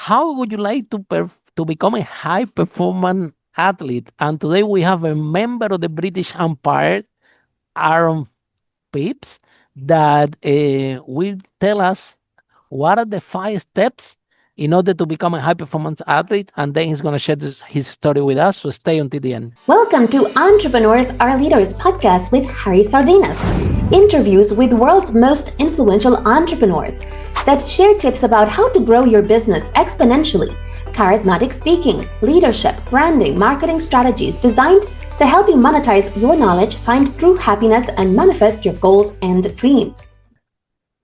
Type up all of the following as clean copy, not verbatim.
How would you like to become a high performance athlete? And today we have a member of the British Empire, Aaron Phipps, that will tell us what are the 5 steps in order to become a high performance athlete, and then he's going to share his story with us. So stay until the end. Welcome to Entrepreneurs Are Leaders podcast with Harry Sardinas. Interviews with world's most influential entrepreneurs that share tips about how to grow your business exponentially. Charismatic speaking, leadership, branding, marketing strategies designed to help you monetize your knowledge, find true happiness, and manifest your goals and dreams.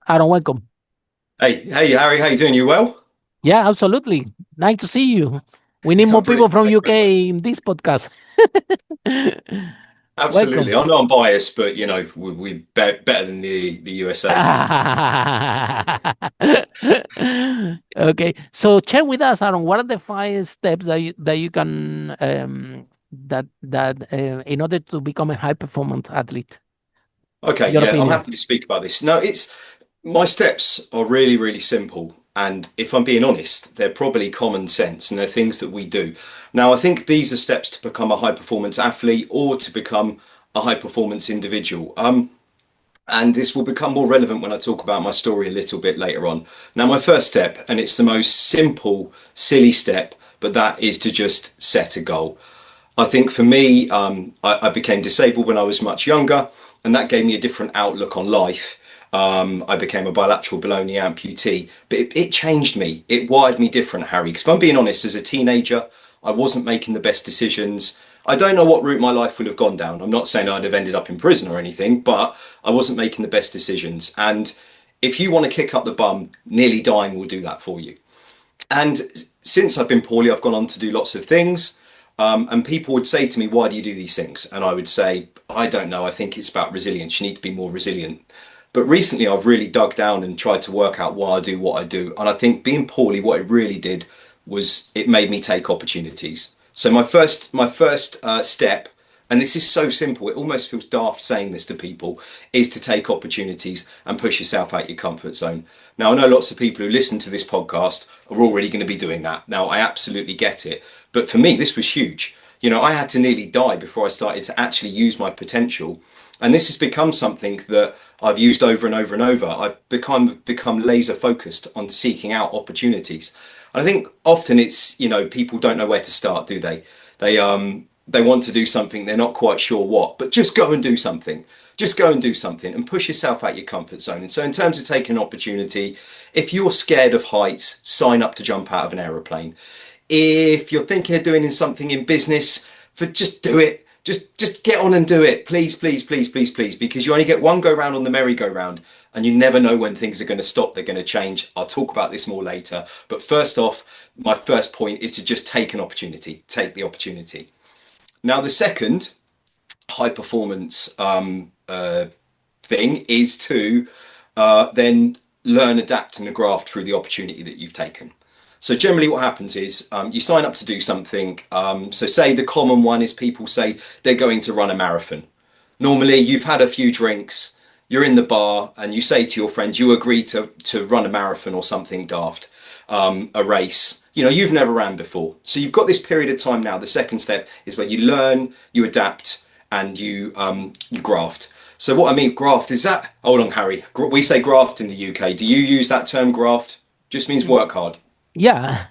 Aaron, welcome. Hey, Harry, how you doing? You well? Yeah, absolutely. Nice to see you. We need more people from UK in this podcast. Absolutely. I know I'm biased, but you know we're better than the USA. Okay, so share with us, Aaron. What are the 5 steps that you can in order to become a high performance athlete? Okay, Your yeah, opinion. I'm happy to speak about this. No, it's my steps are really, really simple. And if I'm being honest, they're probably common sense and they're things that we do. Now, I think these are steps to become a high performance athlete or to become a high performance individual. And this will become more relevant when I talk about my story a little bit later on. Now, my first step, and it's the most simple, silly step, but that is to just set a goal. I think for me, I became disabled when I was much younger, and that gave me a different outlook on life. I became a bilateral below knee amputee, but it changed me. It wired me different, Harry. Because if I'm being honest, as a teenager, I wasn't making the best decisions. I don't know what route my life would have gone down. I'm not saying I'd have ended up in prison or anything, but I wasn't making the best decisions. And if you want to kick up the bum, nearly dying will do that for you. And since I've been poorly, I've gone on to do lots of things. And people would say to me, why do you do these things? And I would say, I don't know. I think it's about resilience. You need to be more resilient. But recently I've really dug down and tried to work out why I do what I do. And I think being poorly, what it really did was it made me take opportunities. So my first step, and this is so simple, it almost feels daft saying this to people, is to take opportunities and push yourself out your comfort zone. Now, I know lots of people who listen to this podcast are already going to be doing that. Now, I absolutely get it. But for me, this was huge. You know, I had to nearly die before I started to actually use my potential. And this has become something that I've used over and over and over. I've become laser focused on seeking out opportunities. And I think often it's, you know, people don't know where to start, do they? They want to do something, they're not quite sure what, but just go and do something. Just go and do something and push yourself out your comfort zone. And so in terms of taking an opportunity, if you're scared of heights, sign up to jump out of an aeroplane. If you're thinking of doing something in business, just do it. Just get on and do it. Please, please, please, please, please, because you only get one go round on the merry-go-round and you never know when things are going to stop. They're going to change. I'll talk about this more later. But first off, my first point is to just take an opportunity. Take the opportunity. Now, the second high performance thing is to then learn, adapt and graft through the opportunity that you've taken. So generally what happens is you sign up to do something. So say the common one is people say they're going to run a marathon. Normally you've had a few drinks, you're in the bar and you say to your friends, you agree to run a marathon or something daft, a race. You know, you've never ran before. So you've got this period of time now. The second step is where you learn, you adapt and you graft. So what I mean, graft is that, hold on, Harry, we say graft in the UK. Do you use that term graft? Just means work hard. Yeah.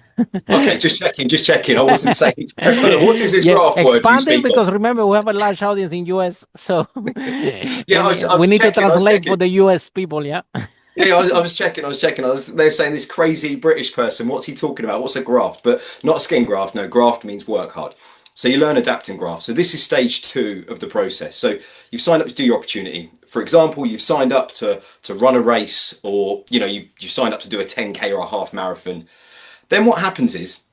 Okay, just checking. I wasn't saying. What is this graft word you expanding speak because of? remember we have a large audience in US, so Yeah, I we was need to checking. I was translate for checking. the US people. Yeah. Yeah, I was checking. They're saying this crazy British person. What's he talking about? What's a graft? But not a skin graft. No, graft means work hard. So you learn, adapt, and graft. So this is stage 2 of the process. So you've signed up to do your opportunity. For example, you've signed up to run a race, or you know you signed up to do a 10K or a half marathon. Then what happens is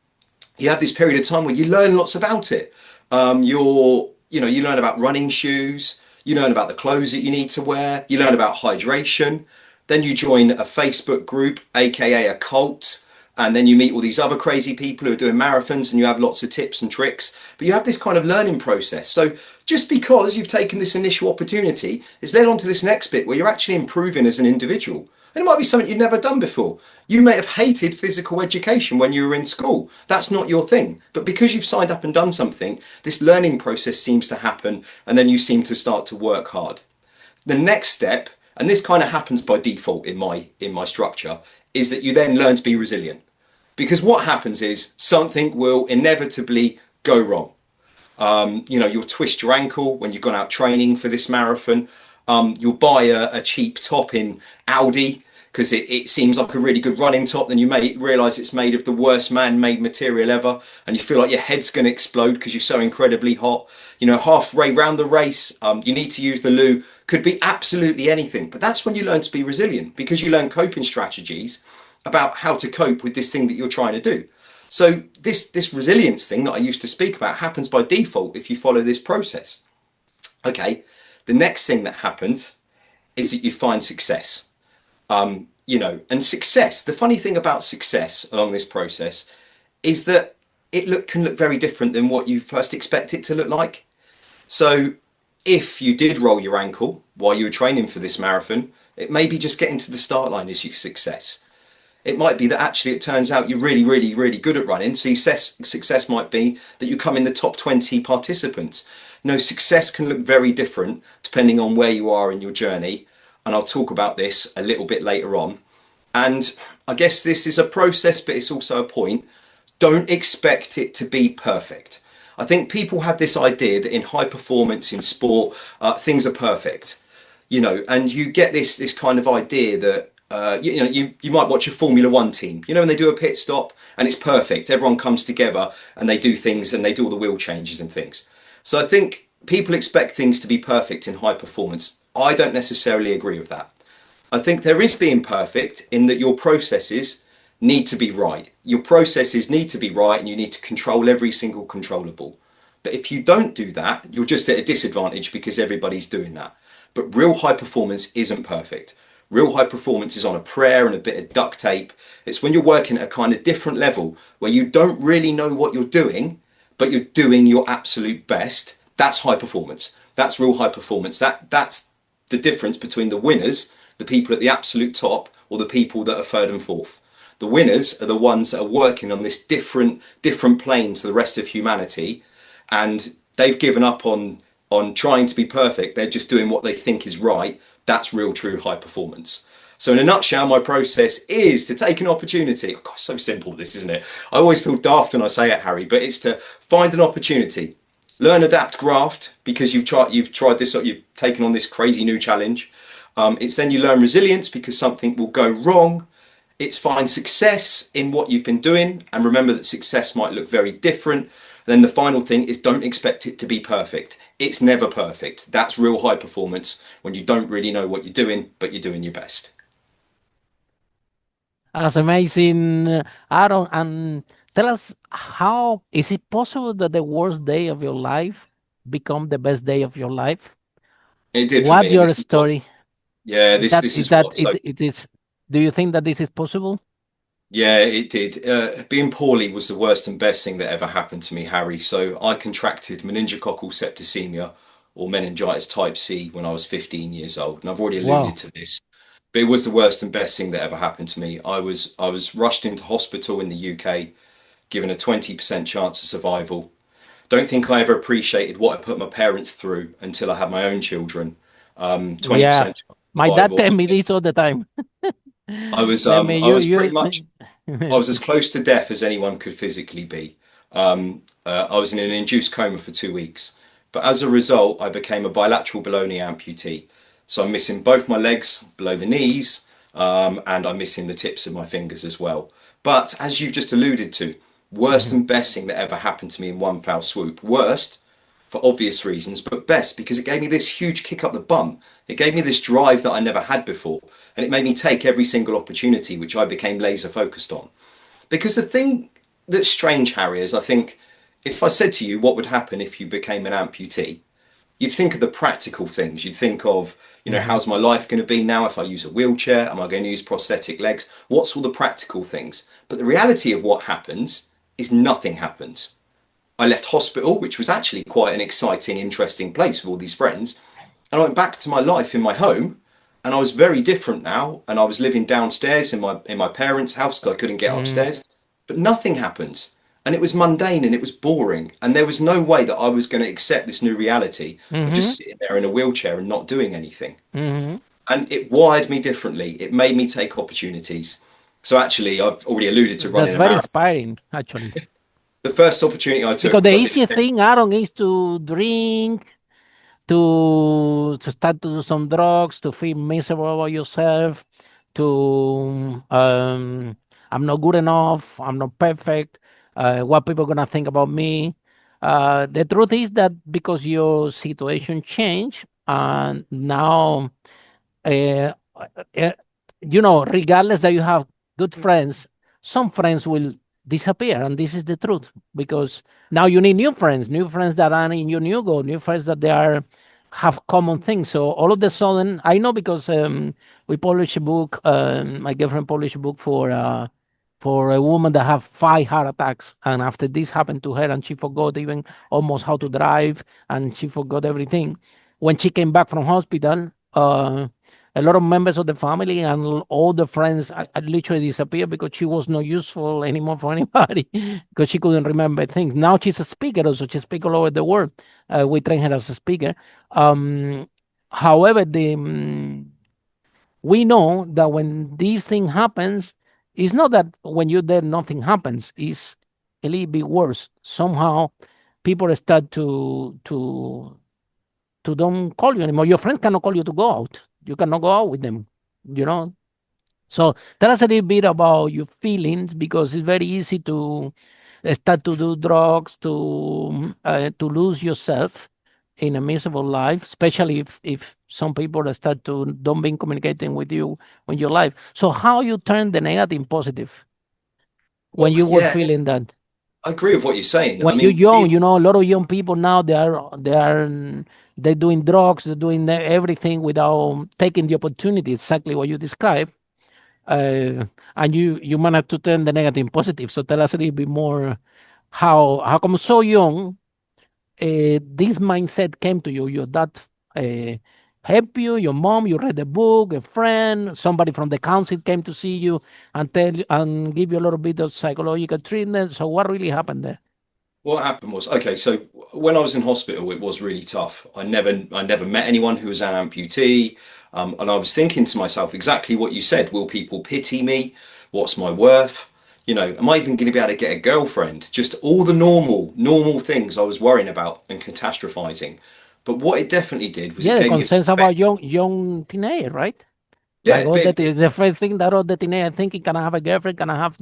you have this period of time where you learn lots about it. You learn about running shoes, you learn about the clothes that you need to wear, you learn about hydration. Then you join a Facebook group, aka a cult. And then you meet all these other crazy people who are doing marathons and you have lots of tips and tricks, but you have this kind of learning process. So just because you've taken this initial opportunity, it's led on to this next bit where you're actually improving as an individual. And it might be something you've never done before. You may have hated physical education when you were in school. That's not your thing. But because you've signed up and done something, this learning process seems to happen and then you seem to start to work hard. The next step, and this kind of happens by default in my structure, is that you then learn to be resilient. Because what happens is something will inevitably go wrong. You'll twist your ankle when you've gone out training for this marathon. You'll buy a cheap top in Audi because it seems like a really good running top. Then you may realize it's made of the worst man-made material ever, and you feel like your head's going to explode because you're so incredibly hot. Halfway round the race, you need to use the loo. Could be absolutely anything, but that's when you learn to be resilient, because you learn coping strategies about how to cope with this thing that you're trying to do. So this resilience thing that I used to speak about happens by default if you follow this process. Okay, the next thing that happens is that you find success. And success, the funny thing about success along this process is that can look very different than what you first expect it to look like. So if you did roll your ankle while you were training for this marathon, it may be just getting to the start line is your success. It might be that actually it turns out you're really, really, really good at running. So success might be that you come in the top 20 participants. Success can look very different depending on where you are in your journey. And I'll talk about this a little bit later on. And I guess this is a process, but it's also a point. Don't expect it to be perfect. I think people have this idea that in high performance in sport, things are perfect, and you get this kind of idea that, you might watch a Formula One team, when they do a pit stop and it's perfect. Everyone comes together and they do things and they do all the wheel changes and things. So I think people expect things to be perfect in high performance. I don't necessarily agree with that. I think there is being perfect in that your processes need to be right. Your processes need to be right and you need to control every single controllable. But if you don't do that, you're just at a disadvantage because everybody's doing that. But real high performance isn't perfect. Real high performance is on a prayer and a bit of duct tape. It's when you're working at a kind of different level where you don't really know what you're doing, but you're doing your absolute best. That's high performance. That's real high performance. That's the difference between the winners, the people at the absolute top, or the people that are third and fourth. The winners are the ones that are working on this different plane to the rest of humanity, and they've given up on trying to be perfect. They're just doing what they think is right. That's real, true high performance. So in a nutshell, my process is to take an opportunity. Oh God, so simple this, isn't it? I always feel daft when I say it, Harry, but it's to find an opportunity. Learn, adapt, graft, because you've tried this, you've taken on this crazy new challenge. It's then you learn resilience because something will go wrong. It's find success in what you've been doing, and remember that success might look very different. Then the final thing is don't expect it to be perfect. It's never perfect. That's real high performance when you don't really know what you're doing, but you're doing your best. That's amazing, Aaron. And tell us, how is it possible that the worst day of your life become the best day of your life? It did for What me, and your this is what, story? yeah, Is this is what. So it is? Do you think that this is possible? yeah, it did. Being poorly was the worst and best thing that ever happened to me, Harry. So I contracted meningococcal septicemia or meningitis type C when I was 15 years old, and I've already alluded Wow. to this. But it was the worst and best thing that ever happened to me. I was rushed into hospital in the UK, given a 20% chance of survival. Don't think I ever appreciated what I put my parents through until I had my own children. Yeah. 20% chance of My dad survival. tell me this all the time. I Tell me I you was pretty you. much I was as close to death as anyone could physically be. I was in an induced coma for 2 weeks, but as a result, I became a bilateral below knee amputee. So I'm missing both my legs below the knees, and I'm missing the tips of my fingers as well. But as you've just alluded to, worst Mhm. and best thing that ever happened to me in one foul swoop. Worst for obvious reasons, but best because it gave me this huge kick up the bum. It gave me this drive that I never had before, and it made me take every single opportunity, which I became laser focused on. Because the thing that's strange, Harry, is I think if I said to you what would happen if you became an amputee, you'd think of the practical things. You'd think of, Mhm. how's my life going to be now if I use a wheelchair? Am I going to use prosthetic legs? What's all the practical things? But the reality of what happens is nothing happens. I left hospital, which was actually quite an exciting, interesting place with all these friends. And I went back to my life in my home, and I was very different now. And I was living downstairs in my parents' house because I couldn't get Mhm. upstairs. But nothing happened. And it was mundane and it was boring. And there was no way that I was going to accept this new reality of Mhm. just sitting there in a wheelchair and not doing anything. Mhm. And it wired me differently. It made me take opportunities. So actually, I've already alluded to running That's a very marathon. inspiring, actually. The first opportunity I took Because was the I did easiest a thing, Aaron, is to drink, to start to do some drugs, to feel miserable about yourself, to I'm not good enough, I'm not perfect, what people gonna think about me. The truth is that because your situation changed, and now uh, uh, regardless that you have good friends, some friends will disappear, and this is the truth because now you need new friends that are in your new goal, new friends that they are have common things. So all of the sudden, I know because we published a book. My girlfriend published a book for a woman that have 5 heart attacks, and after this happened to her, and she forgot even almost how to drive, and she forgot everything. When she came back from hospital, a lot of members of the family and all the friends literally disappeared because she was not useful anymore for anybody because she couldn't remember things. Now she's a speaker, also she speaks all over the world. We train her as a speaker. Um, However, we know that when this thing happens, it's not that when you're there nothing happens. It's a little bit worse. Somehow, people start to don't call you anymore. Your friends cannot call you to go out. You cannot go out with them. You know. So tell us a little bit about your feelings because it's very easy to start to do drugs to lose yourself in a miserable life, especially if some people start to don't be communicating with you in your life. So how you turn the negative positive when well, you were yeah, feeling that? I agree with what you're saying. When I you're mean, young, a lot of young people now they're doing drugs, they're doing everything without taking the opportunity. Exactly what you described, and you managed to turn the negative positive. So tell us a little bit more how come so young this mindset came to you. Your dad uh, helped you, your mom, you read the book, a friend, somebody from the council came to see you and tell you and give you a little bit of psychological treatment. So what really happened there? what happened was, okay, so when I was in hospital, it was really tough. I never met anyone who was an amputee, and I was thinking to myself exactly what you said. Will people pity me? What's my worth? Am I even going to be able to get a girlfriend? Just all the normal things I was worrying about and catastrophizing. But what it definitely did was it Yeah, the gave me a concerns about perspective. young teenager, right? Like Yeah, all that is the first thing that all the teenager thinking, can I have a girlfriend? Can I have?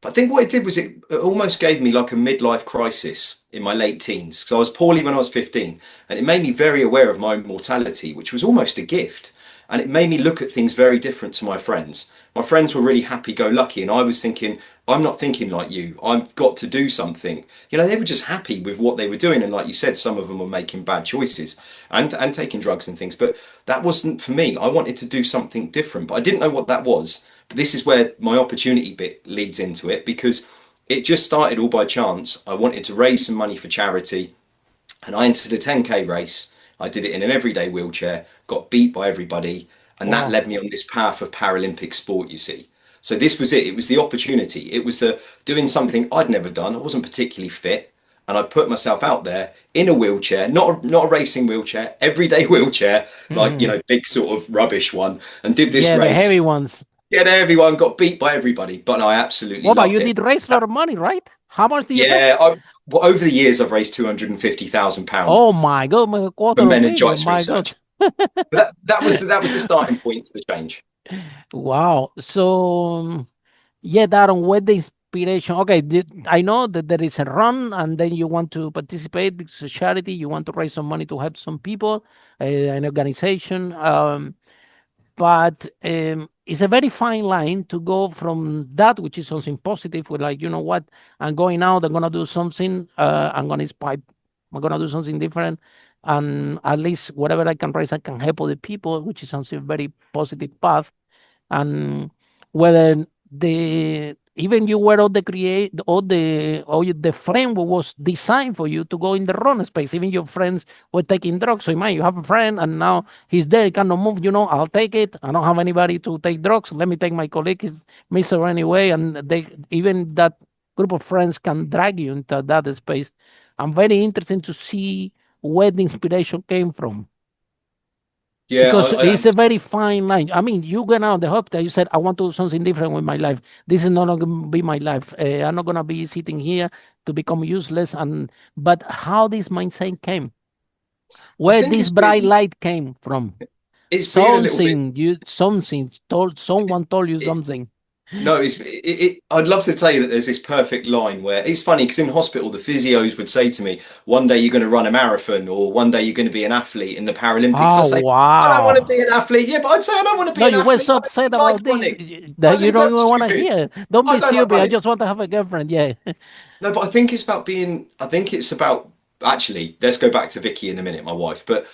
but I think what it did was it almost gave me like a midlife crisis in my late teens because I was poorly when I was 15, and it made me very aware of my own mortality, which was almost a gift. And it made me look at things very different to my friends. My friends were really happy go lucky, and I was thinking, I'm not thinking like you. I've got to do something. They were just happy with what they were doing. And like you said, some of them were making bad choices and taking drugs and things. But that wasn't for me. I wanted to do something different, but I didn't know what that was. But this is where my opportunity bit leads into it because it just started all by chance. I wanted to raise some money for charity and I entered a 10K race. I did it in an everyday wheelchair, got beat by everybody, and that Wow. led me on this path of Paralympic sport, you see. So this was it. It was the opportunity. It was the doing something I'd never done. I wasn't particularly fit, and I put myself out there in a wheelchair, not a racing wheelchair, everyday wheelchair, like Mhm. big sort of rubbish one, and did this Yeah, the race. heavy ones. Yeah, everyone got beat by everybody, but I absolutely What about loved you it. did raise a lot of money, right? How much do you Yeah, raise? well, over the years, I've raised £250,000 Oh my God, a for quarter of a million. meningitis My God. research. But that was the starting point for the change. Wow. So, yeah, Darren, where the inspiration? Okay, I know that there is a run, and then you want to participate because it's a charity. You want to raise some money to help some people, an organization. But it's a very fine line to go from that, which is something positive, with like, you know what, I'm going out, I'm gonna do something, I'm gonna do something different, and at least whatever I can raise, I can help other people, which is something very positive path. And whether the even you were all the the framework was designed for you to go in the wrong space. Even your friends were taking drugs. So imagine you have a friend and now he's there, he cannot move, I'll take it. I don't have anybody to take drugs. Let me take my colleague, he's miser anyway. And they even that group of friends can drag you into that space. I'm very interested to see where the inspiration came from, Yeah, because I it's a very fine line. I mean, you went out of the hospital, you said, I want to do something different with my life. This is not going to be my life. I'm not going to be sitting here to become useless. But how this mindset came, I where think this bright light came from, it's been a little bit. someone told you It's something. No, I'd love to tell you that there's this perfect line where it's funny because in hospital the physios would say to me, "One day you're going to run a marathon, or one day you're going to be an athlete in the Paralympics." I Oh, say, "I don't want to wow. be an athlete." Yeah, but I'd say I don't want to No, be an you were athlete. so I don't upset even like about this running. I that you think don't that's even want to stupid. hear. Don't I be don't like stupid. I running. just want to have a girlfriend. Yeah. No, but I think it's about being. I think it's about actually. Let's go back to Vicky in a minute, my wife. But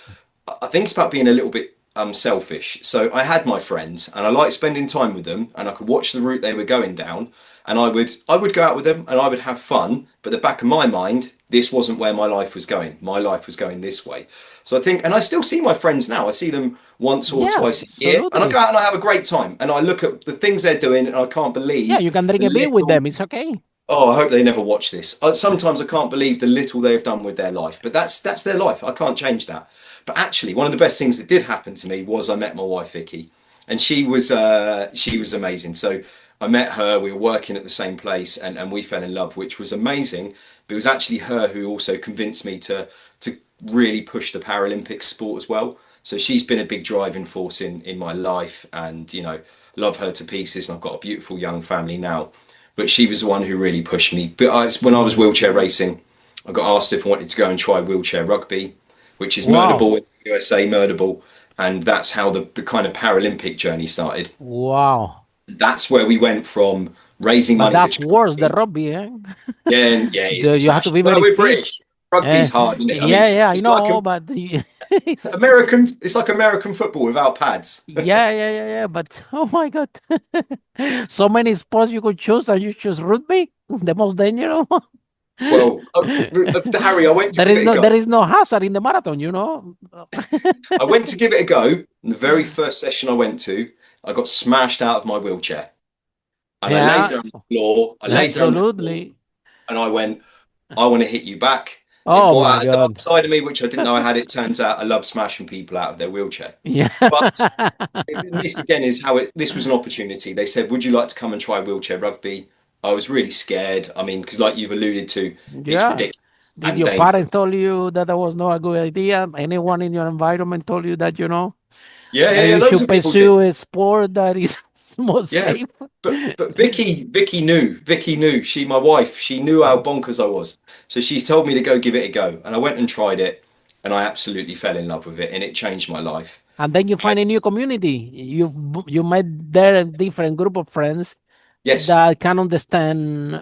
I think it's about being a little bit selfish. So I had my friends, and I liked spending time with them, and I could watch the route they were going down, and I would go out with them, and I would have fun. But the back of my mind, this wasn't where my life was going. My life was going this way. So I think, and I still see my friends now. I see them once or Yeah, twice a year, and I absolutely. go out and I have a great time. And I look at the things they're doing, and I can't Yeah, believe you can drink the a beer with little. them. It's okay. Oh, I hope they never watch this. Sometimes I can't believe the little they've done with their life, but that's their life. I can't change that. But actually, one of the best things that did happen to me was I met my wife Vicky, and she was amazing. So I met her. We were working at the same place, and we fell in love, which was amazing. But it was actually her who also convinced me to really push the Paralympic sport as well. So she's been a big driving force in my life, and love her to pieces. And I've got a beautiful young family now, but she was the one who really pushed me. But when I was Mm. wheelchair racing, I got asked if I wanted to go and try wheelchair rugby, which is murder Wow. ball in the USA, murder ball, and that's how the kind of Paralympic journey started. Wow. That's where we went from raising But money for that's worse than charity. rugby, eh? Yeah, and yeah, he's You have to smashing. be Well, very we're fit. British. Rugby's Eh, hard, isn't it? I yeah, mean, yeah, I it's like know, but it's, American. It's like American football without pads. yeah, yeah, yeah, yeah. But oh my God, so many sports you could choose, and you choose rugby, the most dangerous one. Well, Harry, I went to give it a There go. is no hazard in the marathon. I went to give it a go. And the very first session I went to, I got smashed out of my wheelchair. And I laid Yeah, down on the floor. I laid there on the floor absolutely. and I went, I want to hit you back. It Oh brought my out a dark God. side of me, which I didn't know I had. It turns out I love smashing people out of their wheelchair. Yeah. But this again is how this was an opportunity. They said, would you like to come and try wheelchair rugby? I was really scared. I mean, because like you've alluded to, it's Yeah. ridiculous Did and your dangerous. parents told you that was not a good idea? Anyone in your environment told you that, Yeah, yeah, that yeah. you Loads should of people did. pursue a sport that is more Yeah, safe? but Vicky knew. Vicky knew. My wife, she knew how bonkers I was. So she told me to go give it a go, and I went and tried it, and I absolutely fell in love with it, and it changed my life. And then you find a new community. You met there a different group of friends Yes, that can understand,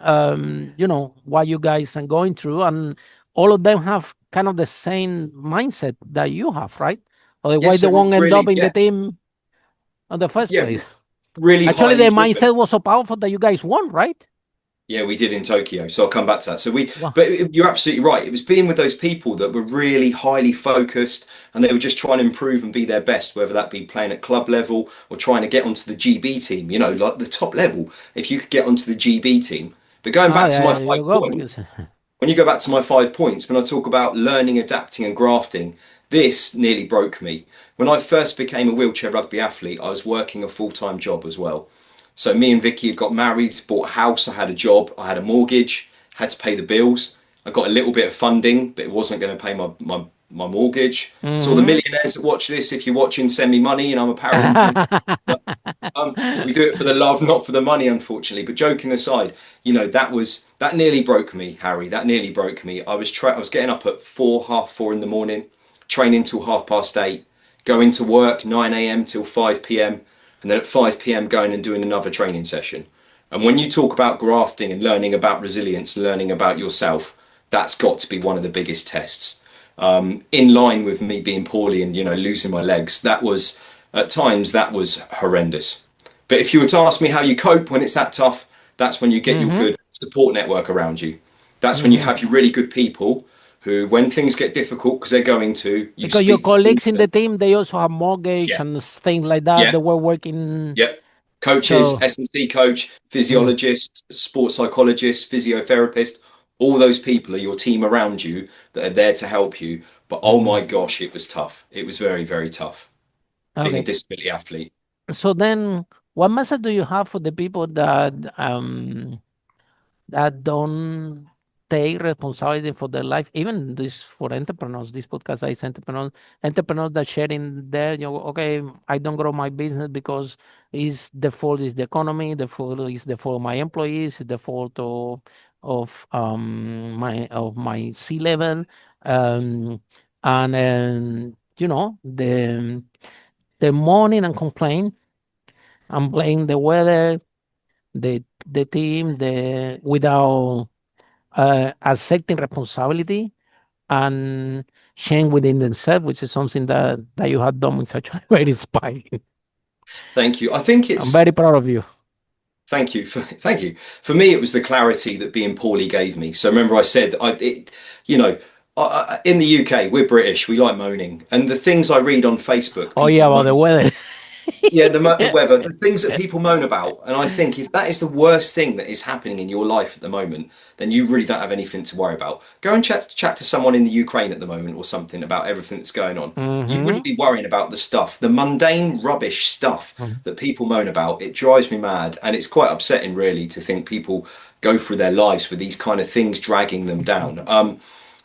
what you guys are going through, and all of them have kind of the same mindset that you have, right? Otherwise, yes, they they were won't end up really, in the yeah, team in the first yeah, place. really Actually, the highly driven. mindset was so powerful that you guys won, right? Yeah, we did in Tokyo. So I'll come back to that. Wow. But you're absolutely right. It was being with those people that were really highly focused and they were just trying to improve and be their best, whether that be playing at club level or trying to get onto the GB team, like the top level, if you could get onto the GB team. But going Ah, back to yeah, my yeah, five you go because points, when you go back to my 5 points, when I talk about learning, adapting, and grafting, this nearly broke me. When I first became a wheelchair rugby athlete, I was working a full-time job as well. So me and Vicky had got married, bought a house, I had a job, I had a mortgage, had to pay the bills. I got a little bit of funding, but it wasn't going to pay my mortgage. So all the hmm millionaires that watch this, if you're watching, send me money and I'm a Paralympian. We do it for the love, not for the money, unfortunately. But joking aside, that nearly broke me, Harry. That nearly broke me. I was getting up at 4, half 4 in the morning, training till 8:30, going to work 9 a.m. till 5 p.m., and then at 5 p.m. going and doing another training session. And when you talk about grafting and learning about resilience, learning about yourself, that's got to be one of the biggest tests. in line with me being poorly and losing my legs. That was at times that was horrendous. But if you were to ask me how you cope when it's that tough, that's when you get your Mm-hmm. good support network around you. That's when you Mm-hmm. have your really good people who, when things get difficult, because they're going to, you Because your speak to them. colleagues in the team, they also have mortgage Yeah, and things like that. yeah, They were working. yeah. Coaches, So, S&C coach, mm, physiologist, sports psychologist, physiotherapist, all those people are your team around you that are there to help you. But oh mhm. my gosh, it was tough. It was very, very tough being a Okay. disability athlete. So then, what message do you have for the people that don't take responsibility for their life? Even this for entrepreneurs, this podcast is entrepreneurs that share in there. Okay, I don't grow my business because is the fault is the economy, the fault is the fault of my employees, the fault of my C level, um, and the mourning and complain and blame the weather, the team, the without accepting responsibility and shame within themselves, which is something that you have done with such a very inspiring. Thank you. I think I'm it's very proud of you. Thank you. Thank you. For me, it was the clarity that being poorly gave me. So remember, I said, you know, in the UK, we're British. We like moaning, and the things I read on Facebook, Oh yeah, people about the moan. weather. Yeah, the weather, the things that people moan about, and I think if that is the worst thing that is happening in your life at the moment, then you really don't have anything to worry about. Go and chat to someone in the Ukraine at the moment or something about everything that's going on. You wouldn't Mm-hmm. be worrying about the stuff, the mundane rubbish stuff that people moan about. It drives me mad, and it's quite upsetting, really, to think people go through their lives with these kind of things dragging them down.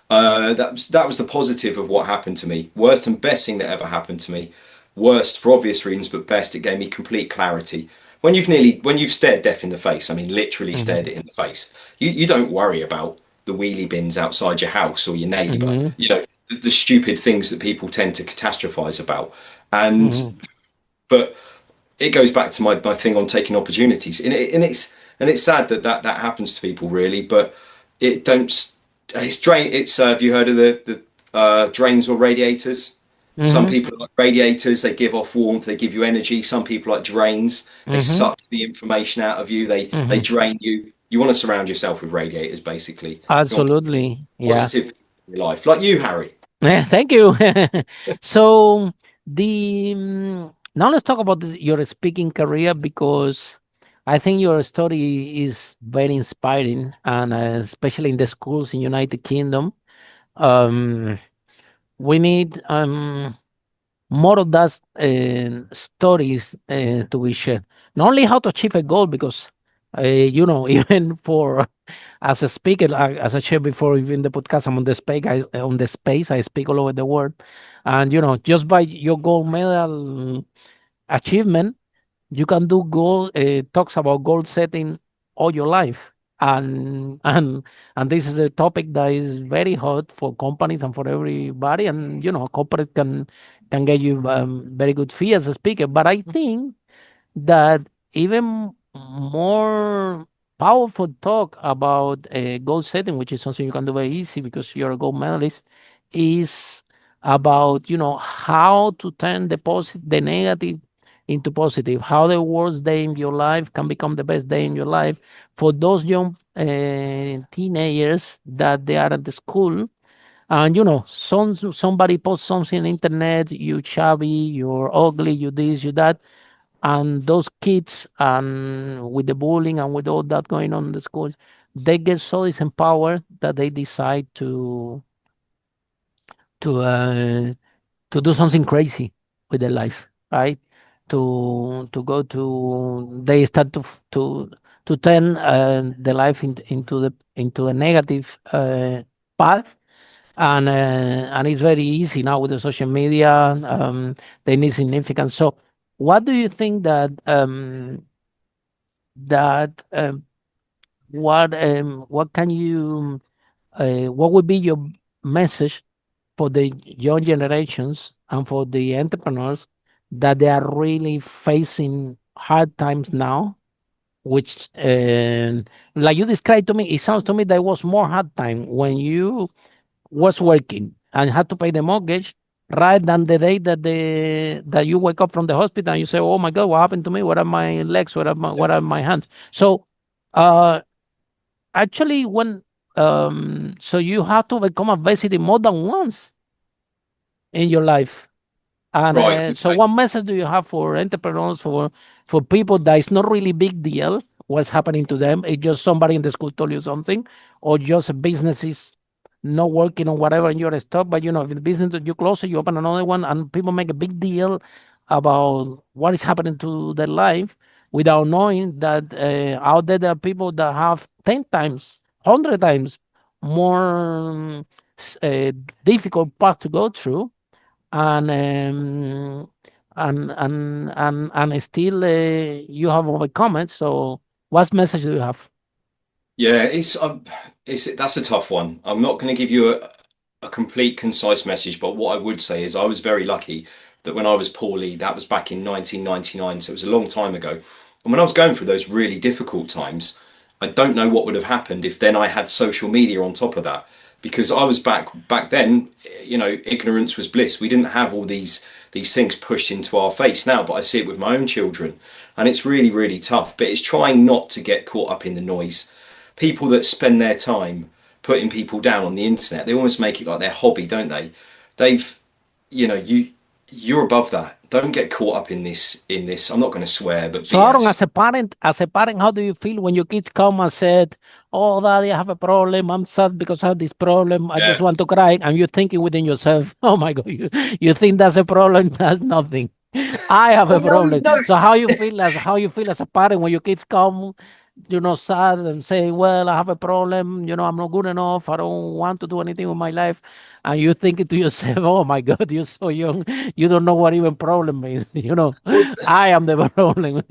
That was the positive of what happened to me. Worst and best thing that ever happened to me. Worst for obvious reasons, but best, it gave me complete clarity. When you've stared death in the face, I mean literally stared Mm-hmm. it in the face, you don't worry about the wheelie bins outside your house or your neighbour. Mm-hmm. The stupid things that people tend to catastrophize about. And Mm-hmm. but it goes back to my thing on taking opportunities, and it's sad that happens to people, really. But it don't. It's drain. It's have you heard of the drains or radiators? Some Mm-hmm. people like radiators. They give off warmth. They give you energy. Some people like drains. They Mm-hmm. suck the information out of you. They Mm-hmm. drain you. You want to surround yourself with radiators, basically. You want Absolutely. Yeah. positive people in your life, like you, Harry. Thank you. So now let's talk about your speaking career because I think your story is very inspiring, and especially in the schools in United Kingdom, um, we need more of that stories to be shared. Not only how to achieve a goal, because even for as a speaker, as I shared before, even in the podcast, I'm on the space. I speak all over the world, and just by your gold medal achievement, you can do goal talks about goal setting all your life, and this is a topic that is very hot for companies and for everybody, and corporate can get you very good fee as a speaker. But I think that even more powerful talk about goal setting, which is something you can do very easy because you're a gold medalist, is about how to turn the negative into positive, how the worst day in your life can become the best day in your life for those young teenagers that they are at the school. And somebody posts something on the internet, you chubby, you're ugly, you this, you that, and those kids, and with the bullying and with all that going on in the schools, they get so disempowered that they decide to uh, to do something crazy with their life, right? To go to They start to turn the life into a negative path, and it's very easy now with the social media. They need significance. So, what do you think that what can you what would be your message for the young generations and for the entrepreneurs that they are really facing hard times now, which like you described to me, it sounds to me that it was more hard time when you was working. and had to pay the mortgage right than the day that you wake up from the hospital and you say, "Oh my God, what happened to me? What are my legs? What are my hands?" So, uh, actually, when so you have to become obesity more than once in your life. And Right. so, Okay. what message do you have for entrepreneurs, for people that it's not really big deal what's happening to them? It's just somebody in the school told you something, or just businesses not working or whatever, and you're stuck. But if the business you close it, you open another one, and people make a big deal about what is happening to their life without knowing that out there are people that have 10 times, 100 times more difficult path to go through, and still you have overcome it. So, what message do you have? Yeah, it's that's a tough one. I'm not going to give you a complete concise message, but what I would say is I was very lucky that when I was poorly, that was back in 1999, so it was a long time ago. And when I was going through those really difficult times, I don't know what would have happened if then I had social media on top of that, because I was back then, ignorance was bliss. We didn't have all these things pushed into our face now, but I see it with my own children, and it's really, really tough. But it's trying not to get caught up in the noise. People that spend their time putting people down on the internet, they almost make it like their hobby, don't they? They've, you're above that. Don't get caught up in this. I'm not going to swear, but So, Aaron, BS. as a parent, how do you feel when your kids come and said, "Oh, Daddy, I have a problem. I'm sad because I have this problem. I just Yeah. want to cry," and you're thinking within yourself, "Oh my God, you think that's a problem? That's nothing. I have Oh a no, problem." no. So, how you feel as a parent when your kids come, sad and say, "Well, I have a problem. I'm not good enough. I don't want to do anything with my life," and you're thinking to yourself, "Oh my God, you're so young. You don't know what even problem means." Well, I am the problem.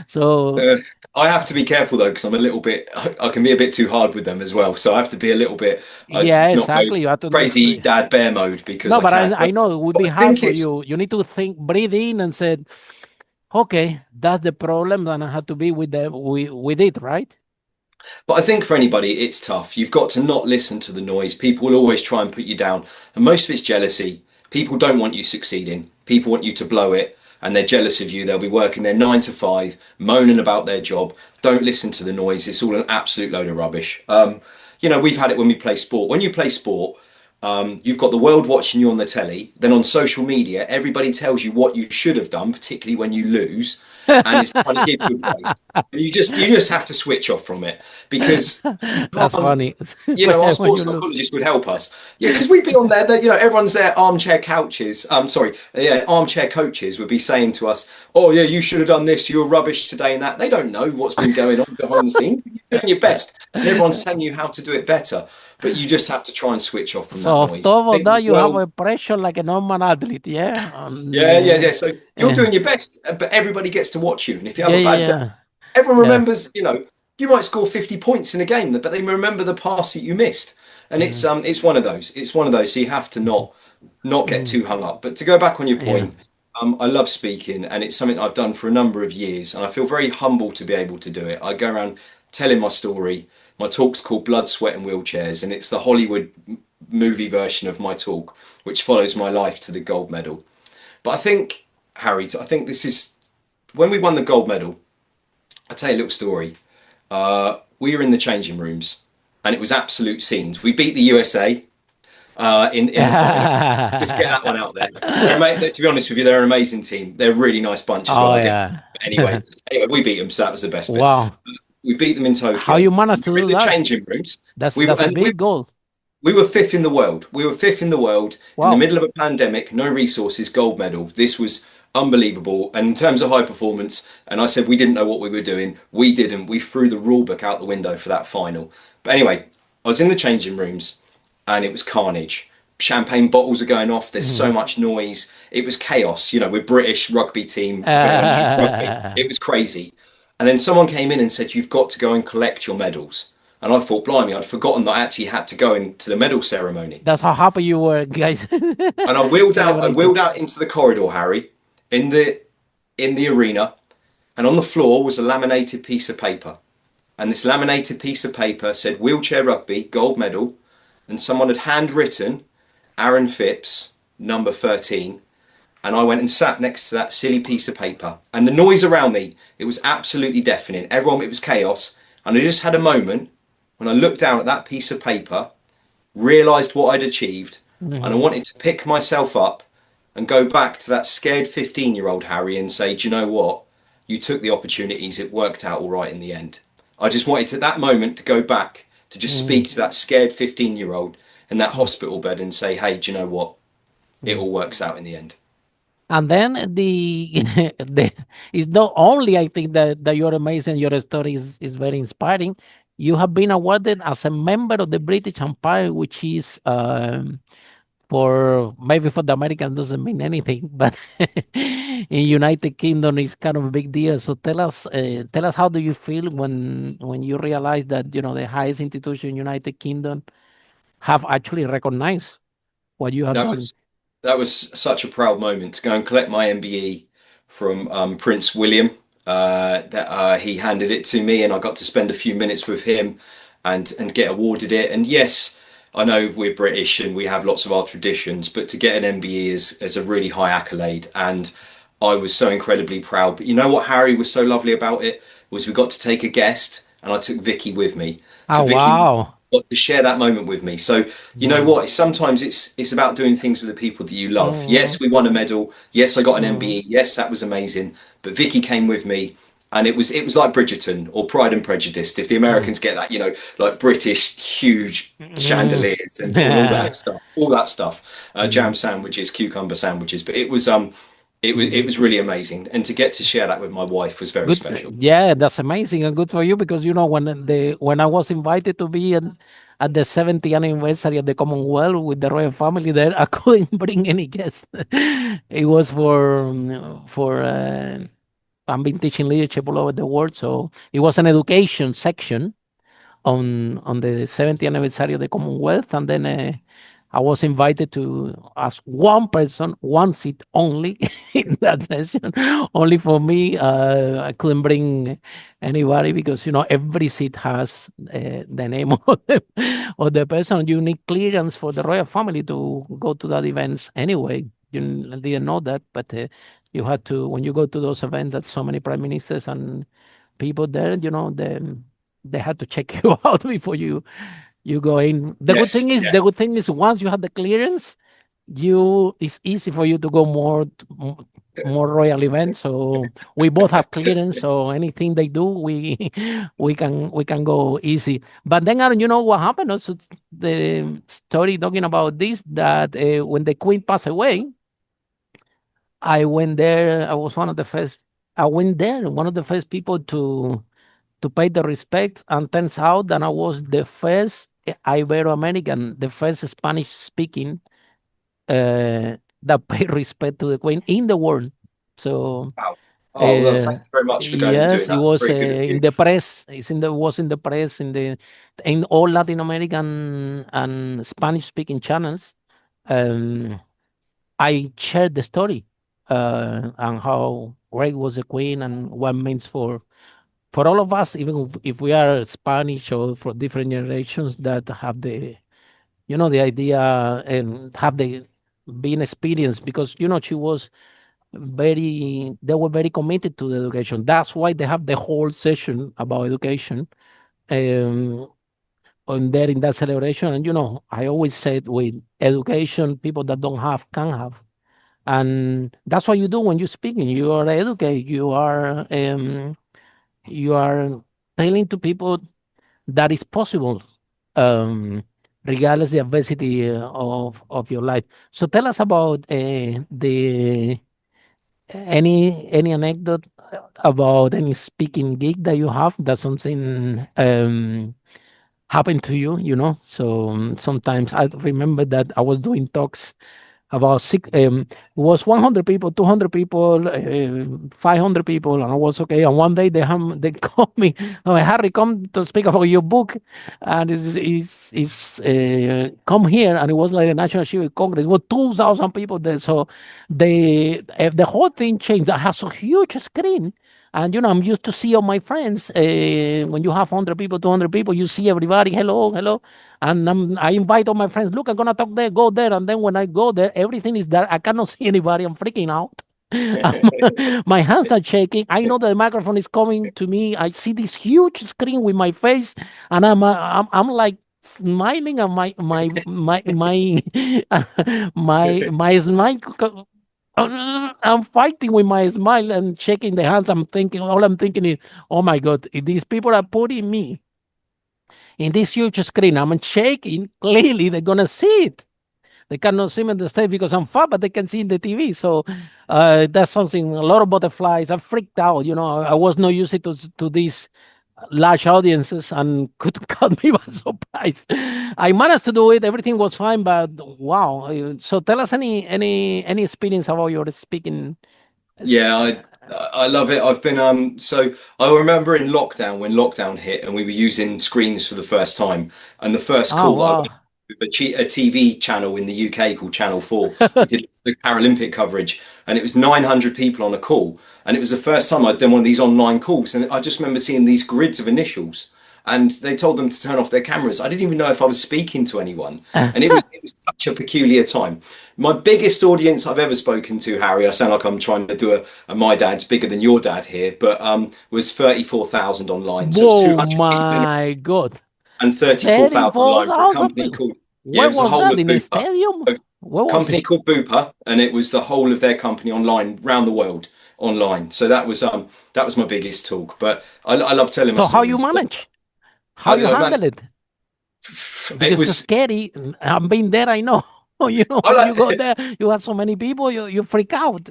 So, uh, I have to be careful though, because I'm a little bit. I can be a bit too hard with them as well. So I have to be a little bit. yeah, Not go exactly. You have to do crazy three. dad bear mode because No, I but can. I know it would But be I hard think for it's you. You need to think, breathe in, and said, "Okay, that's the problem, and I have to be with it, right?" But I think for anybody, it's tough. You've got to not listen to the noise. People will always try and put you down. And most of it's jealousy. People don't want you succeeding. People want you to blow it. And they're jealous of you. They'll be working their 9 to 5, moaning about their job. Don't listen to the noise. It's all an absolute load of rubbish. We've had it when we play sport. When you play sport, you've got the world watching you on the telly. Then on social media, everybody tells you what you should have done, particularly when you lose, and is trying to give you advice. And you just have to switch off from it because you That's can't. funny. Our When sports you lose. psychologist would help us. Yeah, because we'd be on there. That everyone's there. Armchair couches. Sorry. Yeah, armchair coaches would be saying to us, "Oh yeah, you should have done this. You're rubbish today." And that they don't know what's been going on behind the scenes. You're doing your best, and everyone's telling you how to do it better. But you just have to try and switch off from that So, on noise. top I of think that, as you have well. a pressure like a normal athlete, yeah? Yeah, yeah, yeah. So you're Eh, doing your best, but everybody gets to watch you. And if you have yeah, a bad day, yeah, everyone yeah, remembers. You might score 50 points in a game, but they remember the pass that you missed. And yeah, it's one of those. It's one of those. So you have to not get mm, too hung up. But to go back on your yeah. point, I love speaking, and it's something I've done for a number of years, and I feel very humble to be able to do it. I go around telling my story. My talk's called Blood, Sweat, and Wheelchairs, and it's the Hollywood movie version of my talk, which follows my life to the gold medal. But I think, Harry, I think this is when we won the gold medal. I'll tell you a little story. We were in the changing rooms, and it was absolute scenes. We beat the USA in the final. Just get that one out there. To be honest with you, they're an amazing team. They're a really nice bunch as well. Oh, I get. yeah. Anyway, we beat them, so that was the best bit. Wow. We beat them in How Tokyo. you We managed to were in do the that? changing rooms. That's We were that's a and we big goal. we were fifth in the world. We were fifth in the world in the Wow. middle of a pandemic, no resources, gold medal. This was unbelievable. And in terms of high performance, and I said we didn't know what we were doing. We didn't. We threw the rule book out the window for that final. But anyway, I was in the changing rooms and it was carnage. Champagne bottles are going off. There's so Mhm. much noise. It was chaos. We're British rugby team. Youth rugby. It was crazy. And then someone came in and said, "You've got to go and collect your medals." And I thought, blimey, I'd forgotten that I actually had to go into the medal ceremony. That's how happy you were, guys. And I wheeled out. I Celebrating. wheeled out into the corridor, Harry, in the arena, and on the floor was a laminated piece of paper. And this laminated piece of paper said "Wheelchair Rugby Gold Medal," and someone had handwritten Aaron Phipps, number 13. And I went and sat next to that silly piece of paper. And the noise around me, it was absolutely deafening. Everyone, it was chaos. And I just had a moment when I looked down at that piece of paper, realised what I'd achieved, and I Mhm. wanted to pick myself up and go back to that scared 15-year-old Harry and say, do you know what? You took the opportunities. It worked out all right in the end. I just wanted to that moment to go back to just Mhm. speak to that scared 15-year-old in that Mhm. hospital bed and say, hey, do you know what? It Mhm. all works out in the end. And then the it's not only I think that you're amazing, your story is very inspiring. You have been awarded as a member of the British Empire, which is for maybe for the Americans doesn't mean anything, but in United Kingdom it's kind of a big deal. So tell us how do you feel when you realize that the highest institution in United Kingdom have actually recognized what you have That done. was that was such a proud moment to go and collect my MBE from Prince William. That he handed it to me, and I got to spend a few minutes with him, and get awarded it. And yes, I know we're British and we have lots of our traditions, but to get an MBE is a really high accolade, and I was so incredibly proud. But you know what, Harry, was so lovely about it was we got to take a guest, and I took Vicky with me. So Oh Vicky wow. got to share that moment with me. So you know Mm, what? Sometimes it's about doing things with the people that you love. mm, Yes, we won a medal. Yes, I got an mm, MBE. Yes, that was amazing. But Vicky came with me, and it was like Bridgerton or Pride and Prejudice. If the mm, Americans get that, like British huge mm. chandeliers and all that stuff, jam Mm. sandwiches, cucumber sandwiches. But it was really amazing, and to get to share that with my wife was very Good. special. Yeah, that's amazing and good for you because when I was invited to be at the 70th anniversary of the Commonwealth with the royal family there, I couldn't bring any guests. It was for I've been teaching leadership all over the world, so it was an education section on the 70th anniversary of the Commonwealth, and then I was invited to as one person, one seat only in that session, only for me. I couldn't bring anybody because every seat has the name of the person. You need clearance for the royal family to go to that events anyway. Didn't know that, but you had to when you go to those events that so many prime ministers and people there, they had to check you out before you go in. Yes, yeah, The good thing is once you have the clearance, you it's easy for you to go more royal events. So we both have clearance. So anything they do, we can go easy. But then Aaron, you know what happened? Also, the story talking about this that when the queen passed away, I went there. I was one of the first. I went there, one of the first people to pay the respect, and turns out that I was the first Ibero-American, the first Spanish-speaking that paid respect to the Queen in the world. So wow. Oh well, thank uh, you very much for going and doing yes, it that. That's was very good of in you. the press. Was in the press in all Latin American and Spanish-speaking channels. Um, I shared the story and how great was the Queen and what it means for all of us, even if we are Spanish or for different generations that have the idea and have the being experienced because she was they were very committed to the education. That's why they have the whole session about education um, on there in that celebration. And I always said with education, people that don't have can have. And that's what you do when you're speaking. You are educate. You are telling to people that is possible, um, regardless the adversity of your life. So tell us about the any anecdote about any speaking gig that you have that something happened to you. So sometimes I remember that I was doing talks about six was 100 people, 200 people, 500 people, and I was okay. And one day they called me, oh, Harry, come to speak about your book, and it's come here. And it was like the National Civic Congress. It was 2,000 people there. So the whole thing changed. I have a huge screen, And I'm used to see all my friends. When you have 100 people, 200 people, you see everybody, hello, hello. And I invite all my friends, look, I'm going to talk there, go there. And then when I go there, everything is there. I cannot see anybody. I'm freaking out. My hands are shaking. I know the microphone is coming to me. I see this huge screen with my face, and I'm like smiling, and my my smile. I'm fighting with my smile and shaking the hands. All I'm thinking is, oh my God, if these people are putting me in this huge screen, I'm shaking. Clearly, they're gonna see it. They cannot see me on the stage because I'm fat, but they can see in the TV. So that's something. A lot of butterflies. I freaked out. I was not used to these large audiences and could caught me by surprise. I managed to do it. Everything was fine, but wow. So tell us any experience about your speaking. Yeah, s- I love it. I've been so I remember in lockdown when lockdown hit and we were using screens for the first time, and the first Oh call that I went wow. with a TV channel in the UK called Channel 4. We did the Paralympic coverage, and it was 900 people on a call, and it was the first time I'd done one of these online calls, and I just remember seeing these grids of initials, and they told them to turn off their cameras. I didn't even know if I was speaking to anyone, and it was such a peculiar time. My biggest audience I've ever spoken to, Harry, I sound like I'm trying to do a my dad's bigger than your dad here, but was 34,000 online. So it was Whoa, 200 people in my God. and 34,000 online for a 34,000 company people. called, yeah, it Where was the was whole that? of In a Bupa. stadium? A Where was company it? called Bupa, and it was the whole of their company online round the world online. So that was my biggest talk. But I love telling my So how you stories. manage? How How did you I manage? handle it? It Because it's was scary. I've been there, I know. I When you go like there, you have so many people, you freak out.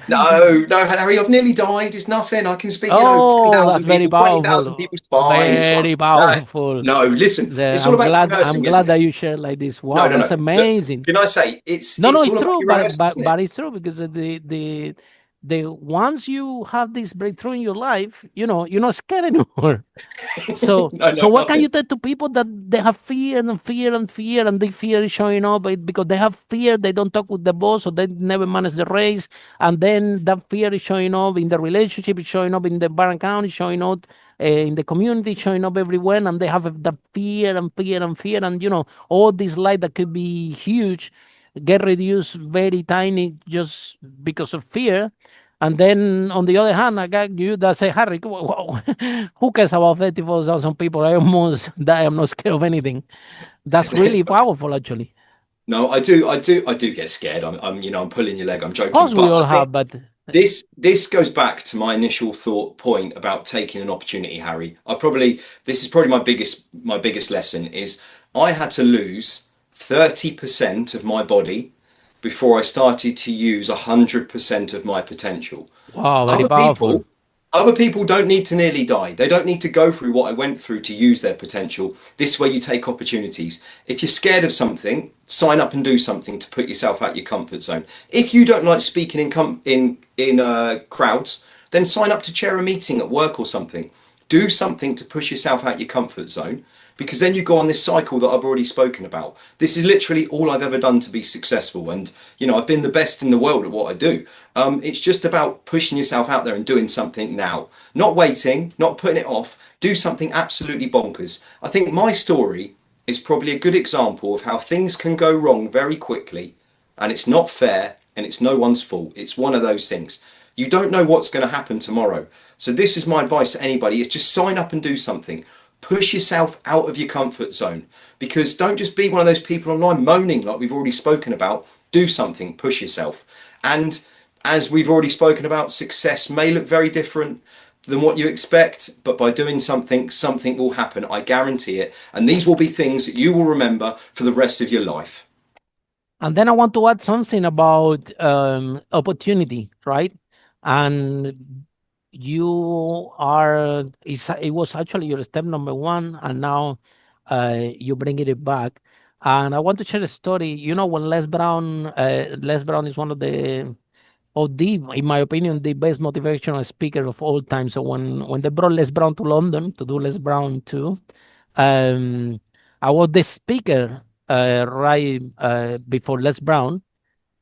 no, Harry, I've nearly died. It's nothing. I can speak, Oh, that's 10,000 very people, 20,000 powerful. people's fine. It's fine. Very No, powerful. no, listen, it's all I'm about glad. I'm rehearsing, isn't glad it? that you share like this. No, Wow, no, that's no. Look, amazing. can I say it's No, no, it's it's all about true, your but rehearsing, but isn't it? but it's true because the once you have this breakthrough in your life, you're not scared anymore. So, No, so no, what can nothing. you tell to people that they have fear and fear and fear, and the fear is showing up because they have fear, they don't talk with the boss, or they never manage the race, and then that fear is showing up in the relationship, it's showing up in the bank account, it's showing up in the community, it's showing up everywhere, and they have the fear and fear and fear, and all this light that could be huge get reduced very tiny just because of fear. And then on the other hand, I got you that say, Harry, who cares about 34,000 people? I almost die. I'm not scared of anything. That's really powerful, actually. No, I do get scared. I'm pulling your leg. I'm Of joking, course, we but I all think have, but this goes back to my initial thought point about taking an opportunity, Harry. This is probably my biggest lesson is I had to lose 30% of my body before I started to use 100% of my potential. wow, very Other powerful. people, other people don't need to nearly die. They don't need to go through what I went through to use their potential. This way you take opportunities. If you're scared of something, sign up and do something to put yourself out your comfort zone. If you don't like speaking in crowds, then sign up to chair a meeting at work or something. Do something to push yourself out your comfort zone because then you go on this cycle that I've already spoken about. This is literally all I've ever done to be successful, and I've been the best in the world at what I do. It's just about pushing yourself out there and doing something now, not waiting, not putting it off. Do something absolutely bonkers. I think my story is probably a good example of how things can go wrong very quickly, and it's not fair and it's no one's fault. It's one of those things. You don't know what's going to happen tomorrow. So this is my advice to anybody is just sign up and do something. Push yourself out of your comfort zone because don't just be one of those people online moaning like we've already spoken about. Do something, push yourself. And as we've already spoken about, success may look very different than what you expect, but by doing something, something will happen. I guarantee it. And these will be things that you will remember for the rest of your life. And then I want to add something about opportunity, right? And it was actually your step number one, and now you bring it back. And I want to share a story. When Les Brown is one of in my opinion, the best motivational speaker of all time. So when they brought Les Brown to London to do Les Brown too, um, I was the speaker right before Les Brown,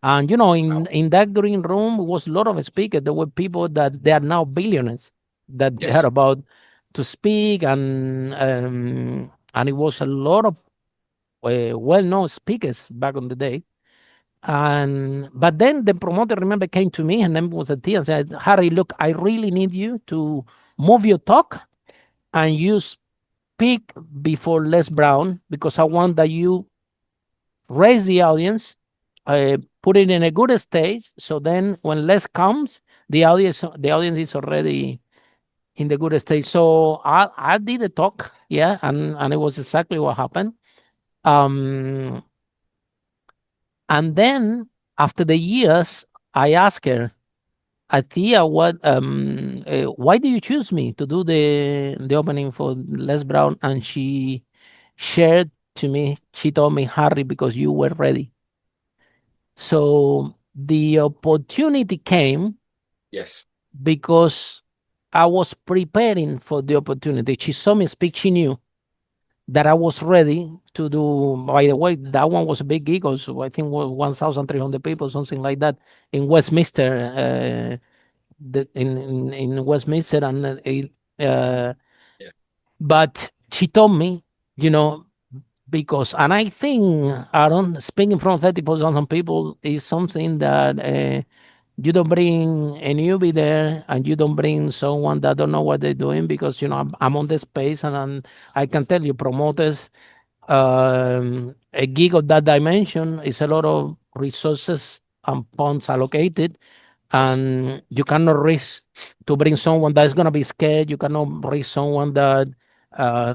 And you know, Wow. in that green room was a lot of speakers. There were people that they are now billionaires that they are Yes. about to speak, and it was a lot of well-known speakers back on the day. And but then the promoter, remember, came to me, and then was a T and said, "Harry, look, I really need you to move your talk and you speak before Les Brown because I want that you raise the audience, put it in a good stage. So then when Les comes, the audience is already in the good stage." So I did a talk, yeah, and it was exactly what happened. Um, and then after the years, I asked her, Atia, why do you choose me to do the opening for Les Brown? And she shared to me, she told me, Harry, because you were ready. So the opportunity came Yes. because I was preparing for the opportunity. She saw me speak. She knew that I was ready to do. By the way, that one was a big gig. Also, I think was 1,300 people, something like that, in Westminster. In Westminster, and uh, Yeah. but she told me, you know, because, and I think, Aaron, speaking in front of 30,000 people is something that you don't bring a newbie there, and you don't bring someone that don't know what they're doing, because I'm on the space, and I can tell you, promoters, a gig of that dimension is a lot of resources and funds allocated, Yes. and you cannot risk to bring someone that's going to be scared. You cannot risk someone uh,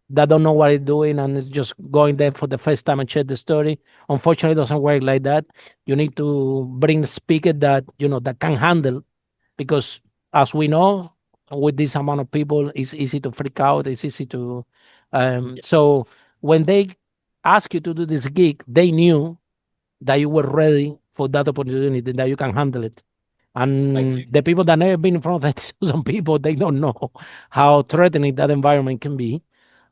that don't know what they're doing and is just going there for the first time and share the story. Unfortunately, it doesn't work like that. You need to bring a speaker that that can handle, because as we know, with this amount of people, it's easy to freak out. It's easy to Yeah. so when they ask you to do this gig, they knew that you were ready for that opportunity, that you can handle it. Thank you. And the people that never been in front of 30,000 people, they don't know how threatening that environment can be,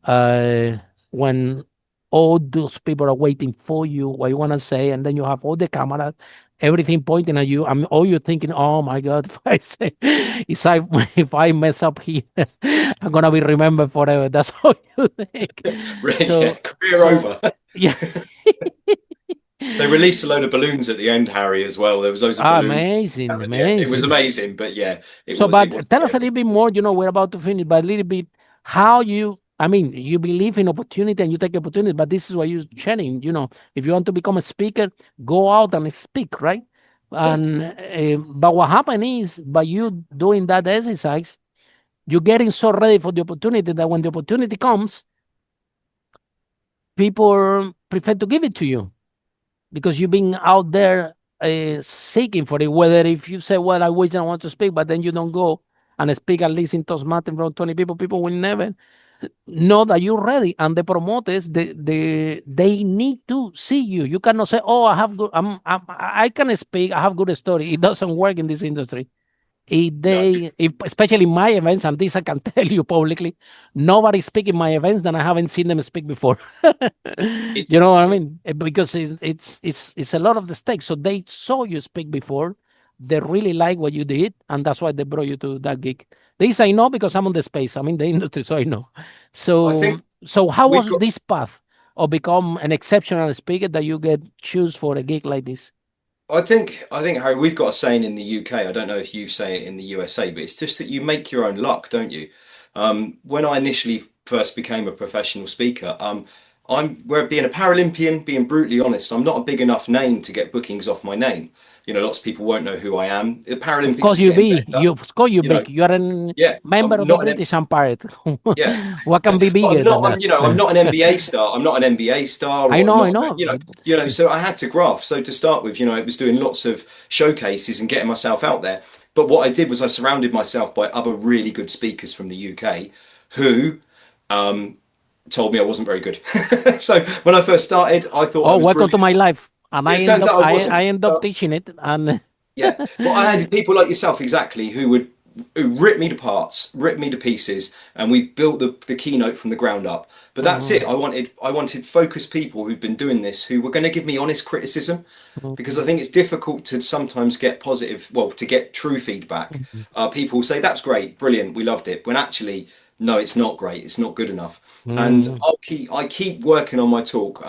uh, when all those people are waiting for you, what you want to say, and then you have all the cameras, everything pointing at you. I mean, all you're thinking, oh my God, if I say, if I mess up here, I'm gonna be remembered forever. That's all you think. Yeah. So, Career so over. yeah. They released a load of balloons at the end, Harry, as well. There was loads of balloons Amazing, at the end. It was amazing. amazing, but yeah, So, it but was tell us a scary. little bit more. We're about to finish, but a little bit how you. I mean, you believe in opportunity and you take opportunity, but this is what you're sharing. If you want to become a speaker, go out and speak, right? Yeah. And but what happened is, by you doing that exercise, you're getting so ready for the opportunity that when the opportunity comes, people prefer to give it to you, because you've been out there seeking for it. Whether if you say, "Well, I wish I want to speak," but then you don't go and speak at least in Toastmasters in front of 20 people, people will never know that you're ready. And the promoters, they need to see you. You cannot say, "Oh, I have good, I can speak, I have good story." It doesn't work in this industry. No, Especially my events, and this I can tell you publicly, nobody speak in my events that I haven't seen them speak before. it, You know what I it, mean? Because it's a lot of the stakes. So they saw you speak before, they really like what you did, and that's why they brought you to that gig. This I know because I'm on the space. I'm in the industry, so I know. I So think so how we've was got. this path of become an exceptional speaker that you get choose for a gig like this? I think, Harry, we've got a saying in the UK. I don't know if you say it in the USA, but it's just that you make your own luck, don't you? When I initially first became a professional speaker, we're being a Paralympian, being brutally honest, I'm not a big enough name to get bookings off my name. Lots of people won't know who I am. The Of Paralympics course is you getting be. better. Of course you You know, big. You are a yeah, member I'm of the not an British Empire. yeah, What can be but bigger I'm than not. that? I'm not an NBA star. I'm not an NBA star, I or know, I not. know. So I had to graft. So to start with, it was doing lots of showcases and getting myself out there. But what I did was I surrounded myself by other really good speakers from the UK, who told me I wasn't very good. So when I first started, I thought I Oh, was welcome to brilliant. my life. And Yeah, I it end turns up out I I, wasn't. I end up teaching it. And Yeah, but I had people like yourself exactly who would who ripped me to parts, ripped me to pieces, and we built the keynote from the ground up. But that's Mhm, it. I wanted focused people who'd been doing this, who were going to give me honest criticism, because I mhm, think it's difficult to sometimes get positive, well, to get true feedback. mhm, People say that's great, brilliant, we loved it, when actually, no, it's not great, it's not good enough. And mhm. I keep working on my talk.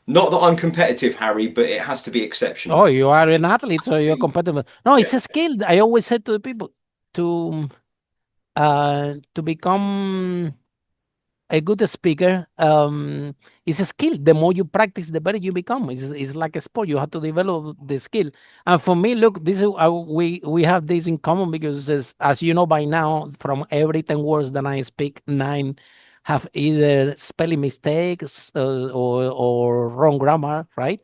Not that I'm competitive, Harry, but it has to be Oh, exceptional. you are an athlete, so you're competitive. No, Yeah. it's a skill. I always say to the people to become a good speaker is a skill. The more you practice, the better you become. It's like a sport. You have to develop the skill. And for me, look, this is we have this in common because as you know by now, from every 10 words that I speak, 9 have either spelling mistakes or wrong grammar, right?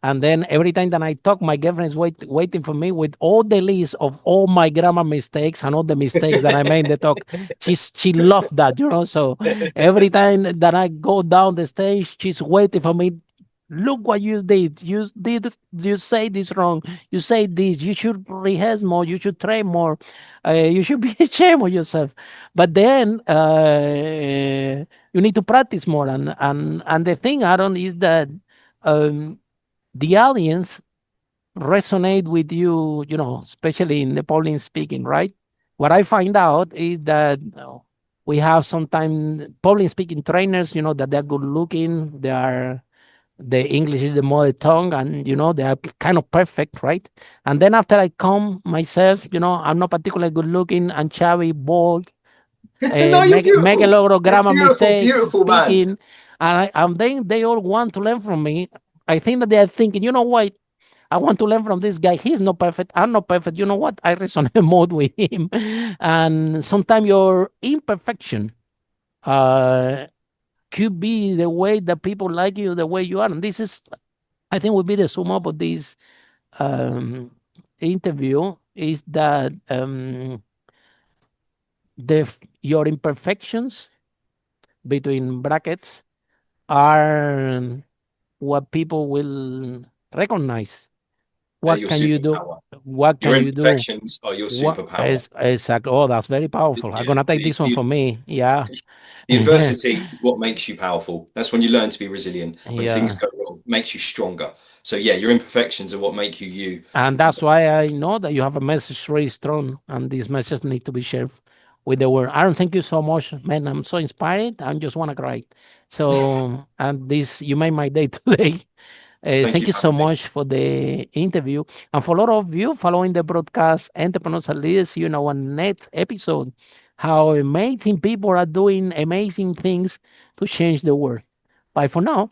And then every time that I talk, my girlfriend is waiting for me with all the list of all my grammar mistakes and all the mistakes that I made in the talk. She loved that, you know. So every time that I go down the stage, she's waiting for me. Look what you did. You say this wrong. You say this. You should rehearse more. You should train more. You should be ashamed of yourself. But then you need to practice more. And the thing, Aaron, is that um, the audience resonate with you, you know, especially in the public speaking, right? What I find out is that we have sometimes public speaking trainers, you know, that they're good looking, they are the English is the mother tongue, and you know they are kind of perfect, right? And then after I come myself, you know, I'm not particularly good looking and chubby, bald, No, you're make a beautiful. lot of You're a grammar beautiful, mistakes beautiful man. speaking, and then they all want to learn from me. I think that they are thinking, you know what? I want to learn from this guy. He's not perfect. I'm not perfect. You know what? I resonate more with him. And sometimes your imperfection uh, could be the way that people like you, the way you are. And this is, I think, will be the sum up of this um, interview is that your imperfections between brackets are what people will recognize. They're What your can you do? superpower. What Your can you do? imperfections are your What superpower. is exactly? Oh, that's very powerful. I'm Yeah, gonna take this one for me. Yeah, the adversity is what makes you powerful. That's when you learn to be resilient. When things yeah, go wrong, makes you stronger. So yeah, your imperfections are what make you you. and that's why I know that you have a message really strong, and this message need to be shared with the world. Aaron, thank you so much, man. I'm so inspired. I just wanna cry. So, and this you made my day today. Thank Thank you you for so having me. much for the interview. And for a lot of you following the broadcast, entrepreneurs and leaders, see you in our next episode. How amazing people are doing amazing things to change the world. Bye for now.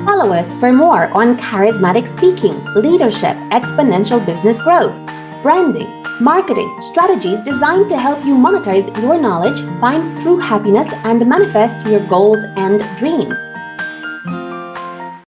Follow us for more on charismatic speaking, leadership, exponential business growth, branding, marketing, strategies designed to help you monetize your knowledge, find true happiness, and manifest your goals and dreams.